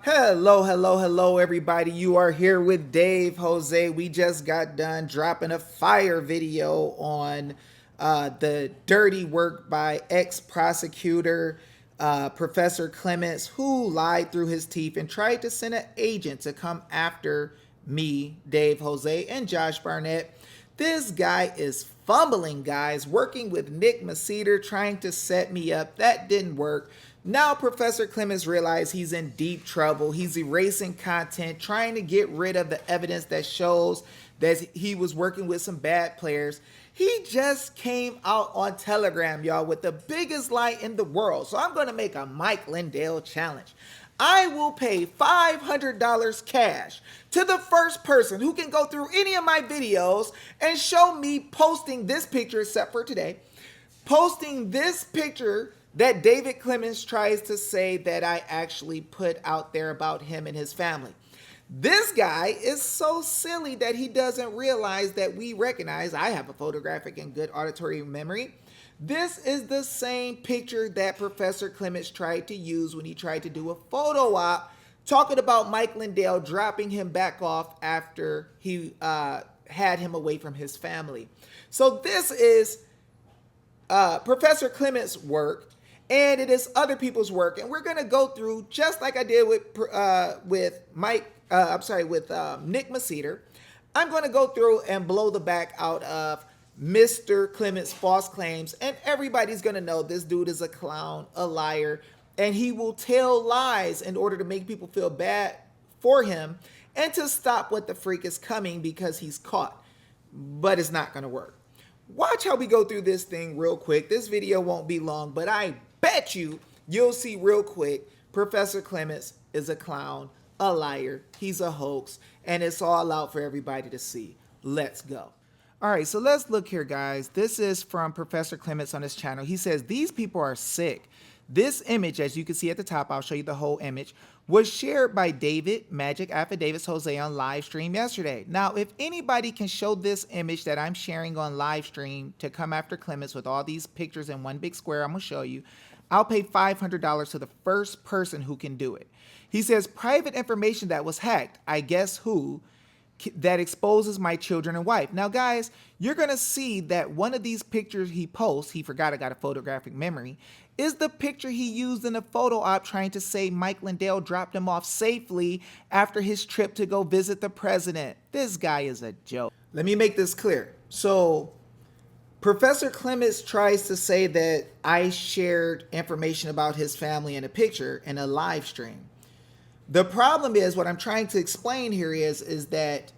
Hello, everybody. You are here with Dave Jose. We just got done dropping a fire video on the dirty work by ex-prosecutor Professor Clements, who lied through his teeth and tried to send an agent to come after me, Dave Jose, and Josh Barnett. This guy is fumbling, guys, working with Nick Masseter, trying to set me up. That didn't work. Now Professor Clements realized he's in deep trouble. He's erasing content, trying to get rid of the evidence that shows that he was working with some bad players. He just came out on Telegram, y'all, with the biggest lie in the world. So I'm going to make a Mike Lindell challenge. I will pay $500 cash to the first person who can go through any of my videos and show me posting this picture, except for today, posting this picture that David Clements tries to say that I actually put out there about him and his family. This guy is so silly that he doesn't realize that we recognize I have a photographic and good auditory memory. This is the same picture that Professor Clements tried to use when he tried to do a photo op talking about Mike Lindell dropping him back off after he had him away from his family. So this is Professor Clements' work, and it is other people's work, and we're going to go through just like I did with Nick Masseter. I'm going to go through and blow the back out of Mr. Clements' false claims, and everybody's going to know this dude is a clown, a liar, and he will tell lies in order to make people feel bad for him and to stop what the freak is coming because he's caught. But it's not going to work. Watch how we go through this thing real quick. This video won't be long, but I bet you'll see real quick Professor Clements is a clown, a liar, he's a hoax, and it's all out for everybody to see. Let's go. All right, so let's look here, guys. This is from Professor Clements on his channel. He says, these people are sick. This image, as you can see at the top, I'll show you the whole image, was shared by David Magic Affidavits Jose on live stream yesterday. Now, if anybody can show this image that I'm sharing on live stream to come after Clements with all these pictures in one big square, I'm going to show you. I'll pay $500 to the first person who can do it. He says, private information that was hacked. I guess who? That exposes my children and wife. Now, guys, you're going to see that one of these pictures he posts, he forgot I got a photographic memory, is the picture he used in a photo op trying to say Mike Lindell dropped him off safely after his trip to go visit the president. This guy is a joke. Let me make this clear. So Professor Clements tries to say that I shared information about his family in a picture in a live stream. The problem is, what I'm trying to explain here is that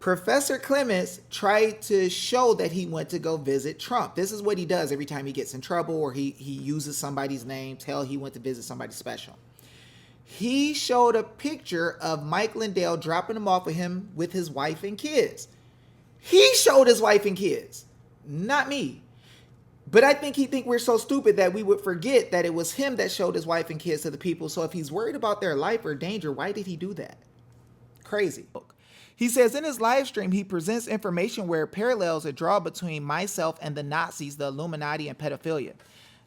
Professor Clements tried to show that he went to go visit Trump. This is what he does every time he gets in trouble or he uses somebody's name, tell he went to visit somebody special. He showed a picture of Mike Lindell dropping him off with him with his wife and kids. He showed his wife and kids, not me. But I think he think we're so stupid that we would forget that it was him that showed his wife and kids to the people. So if he's worried about their life or danger, why did he do that? Crazy. He says in his live stream, he presents information where parallels are drawn between myself and the Nazis, the Illuminati, and pedophilia.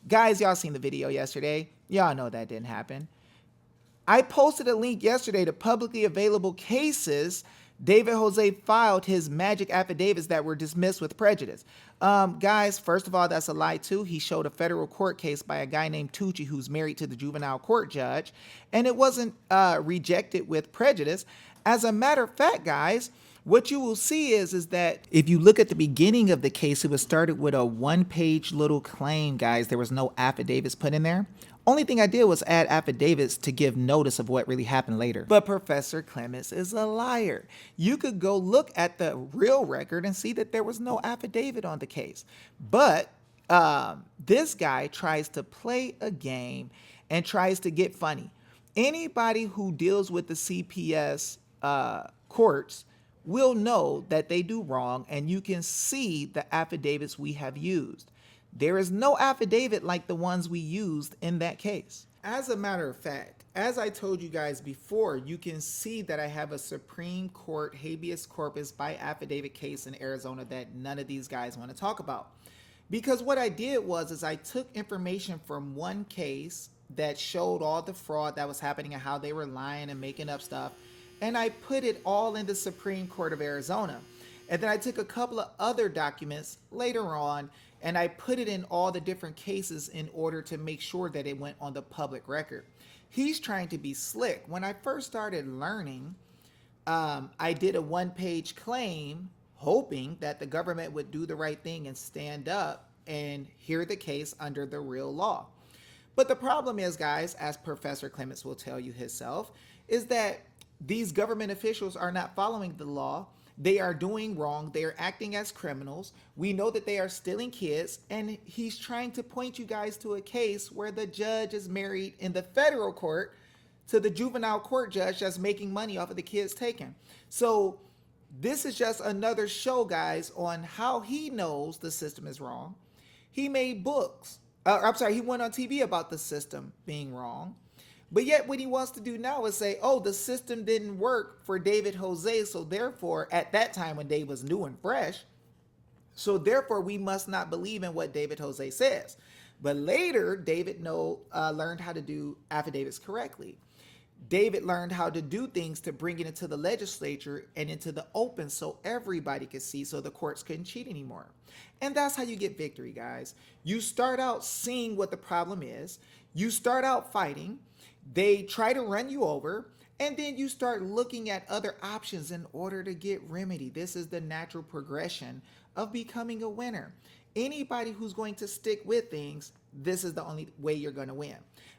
Guys, y'all seen the video yesterday. Y'all know that didn't happen. I posted a link yesterday to publicly available cases David Jose filed his magic affidavits that were dismissed with prejudice. Guys, first of all, that's a lie too. He showed a federal court case by a guy named Tucci who's married to the juvenile court judge, and it wasn't rejected with prejudice. As a matter of fact, guys, what you will see is that if you look at the beginning of the case, it was started with a one-page little claim, guys. There was no affidavits put in there. Only thing I did was add affidavits to give notice of what really happened later. But Professor Clements is a liar. You could go look at the real record and see that there was no affidavit on the case. But this guy tries to play a game and tries to get funny. Anybody who deals with the CPS courts will know that they do wrong, and you can see the affidavits we have used. There is no affidavit like the ones we used in that case. As a matter of fact, as I told you guys before, you can see that I have a Supreme Court habeas corpus by affidavit case in Arizona that none of these guys want to talk about. Because what I did was I took information from one case that showed all the fraud that was happening and how they were lying and making up stuff. And I put it all in the Supreme Court of Arizona. And then I took a couple of other documents later on and I put it in all the different cases in order to make sure that it went on the public record. He's trying to be slick. When I first started learning, I did a one-page claim hoping that the government would do the right thing and stand up and hear the case under the real law. But the problem is, guys, as Professor Clements will tell you himself, is that these government officials are not following the law. They are doing wrong. They are acting as criminals. We know that they are stealing kids. And he's trying to point you guys to a case where the judge is married in the federal court to the juvenile court judge that's making money off of the kids taken. So this is just another show, guys, on how he knows the system is wrong. He made books. He went on TV about the system being wrong. But yet what he wants to do now is say, oh, the system didn't work for David Jose. So therefore, at that time when Dave was new and fresh, so therefore we must not believe in what David Jose says. But later, David learned how to do affidavits correctly. David learned how to do things to bring it into the legislature and into the open so everybody could see, so the courts couldn't cheat anymore. And that's how you get victory, guys. You start out seeing what the problem is. You start out fighting. They try to run you over. And then you start looking at other options in order to get remedy. This is the natural progression of becoming a winner. Anybody who's going to stick with things, this is the only way you're going to win.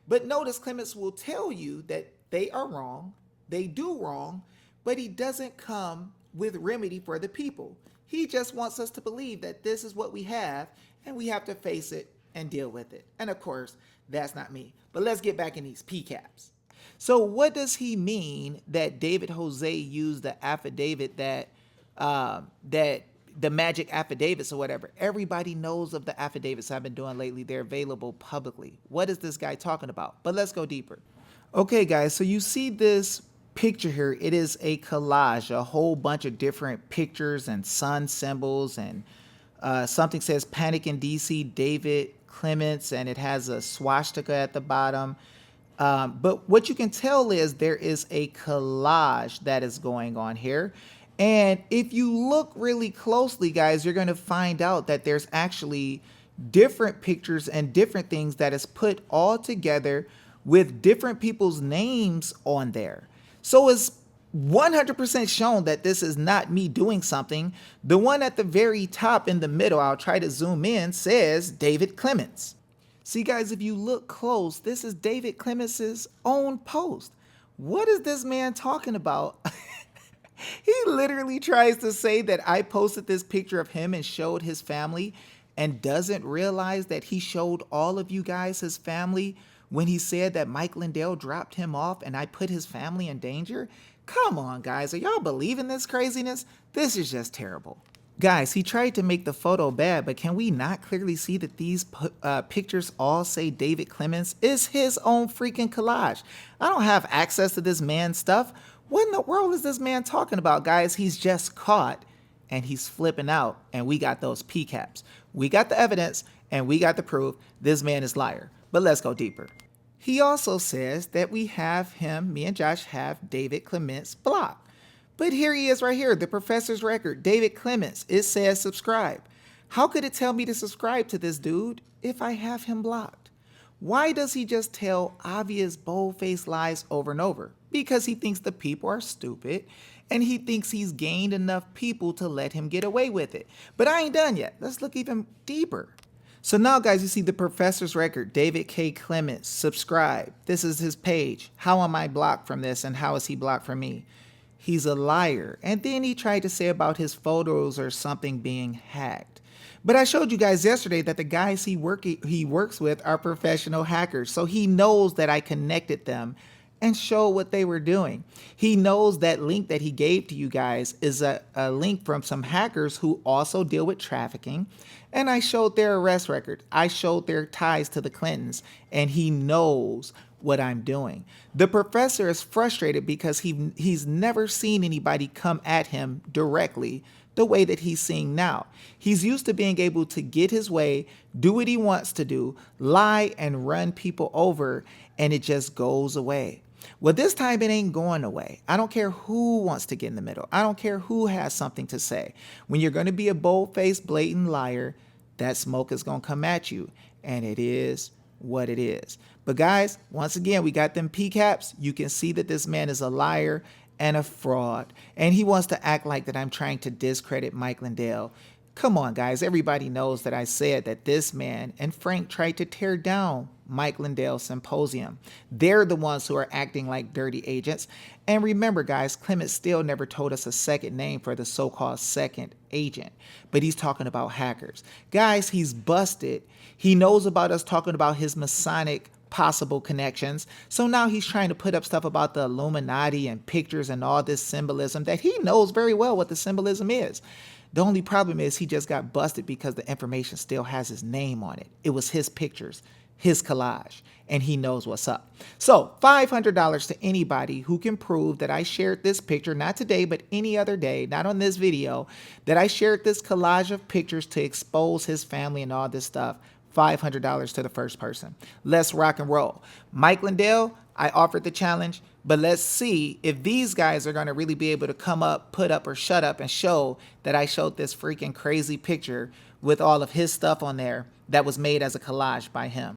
But notice Clements will tell you that they are wrong, they do wrong, but he doesn't come with remedy for the people. He just wants us to believe that this is what we have and we have to face it and deal with it. And of course, that's not me. But let's get back in these PCAPs. So what does he mean that David Jose used the affidavit that the magic affidavits or whatever? Everybody knows of the affidavits I've been doing lately. They're available publicly. What is this guy talking about? But let's go deeper. Okay, guys, so you see this picture here. It is a collage, a whole bunch of different pictures and sun symbols, and something says Panic in DC, David Clements, and it has a swastika at the bottom. But what you can tell is there is a collage that is going on here. And if you look really closely, guys, you're going to find out that there's actually different pictures and different things that is put all together with different people's names on there. So it's 100% shown that this is not me doing something. The one at the very top in the middle, I'll try to zoom in, says David Clements. See, guys, if you look close, this is David Clements' own post. What is this man talking about? He literally tries to say that I posted this picture of him and showed his family and doesn't realize that he showed all of you guys his family when he said that Mike Lindell dropped him off and I put his family in danger. Come on, guys. Are y'all believing this craziness? This is just terrible. Guys, he tried to make the photo bad, but can we not clearly see that these pictures all say David Clements? It's his own freaking collage. I don't have access to this man's stuff. What in the world is this man talking about, guys? He's just caught and he's flipping out, and we got those PCAPs. We got the evidence and we got the proof. This man is liar. But let's go deeper. He also says that we have him, me and Josh have David Clements blocked. But here he is right here, the professor's record, David Clements. It says subscribe. How could it tell me to subscribe to this dude if I have him blocked? Why does he just tell obvious bold-faced lies over and over? Because he thinks the people are stupid and he thinks he's gained enough people to let him get away with it. But I ain't done yet. Let's look even deeper. So now, guys, you see the professor's record, David K. Clements, subscribe. This is his page. How am I blocked from this and how is he blocked from me? He's a liar. And then he tried to say about his photos or something being hacked. But I showed you guys yesterday that the guys he works with are professional hackers. So he knows that I connected them and show what they were doing. He knows that link that he gave to you guys is a link from some hackers who also deal with trafficking. And I showed their arrest record. I showed their ties to the Clintons. And he knows what I'm doing. The professor is frustrated because he's never seen anybody come at him directly the way that he's seeing now. He's used to being able to get his way, do what he wants to do, lie and run people over, and it just goes away. Well, this time it ain't going away. I don't care who wants to get in the middle. I don't care who has something to say. When you're going to be a bold-faced, blatant liar, that smoke is going to come at you. And it is what it is. But guys, once again, we got them PCAPs. You can see that this man is a liar and a fraud. And he wants to act like that I'm trying to discredit Mike Lindell. Come on, guys. Everybody knows that I said that this man and Frank tried to tear down Mike Lindell's symposium. They're the ones who are acting like dirty agents. And remember, guys, Clements still never told us a second name for the so-called second agent. But he's talking about hackers. Guys, he's busted. He knows about us talking about his Masonic possible connections. So now he's trying to put up stuff about the Illuminati and pictures and all this symbolism that he knows very well what the symbolism is. The only problem is he just got busted because the information still has his name on it. It was his pictures, his collage, and he knows what's up. So $500 to anybody who can prove that I shared this picture, not today, but any other day, not on this video, that I shared this collage of pictures to expose his family and all this stuff. $500 to the first person. Let's rock and roll. Mike Lindell, I offered the challenge, but let's see if these guys are going to really be able to come up, put up, or shut up and show that I showed this freaking crazy picture with all of his stuff on there that was made as a collage by him.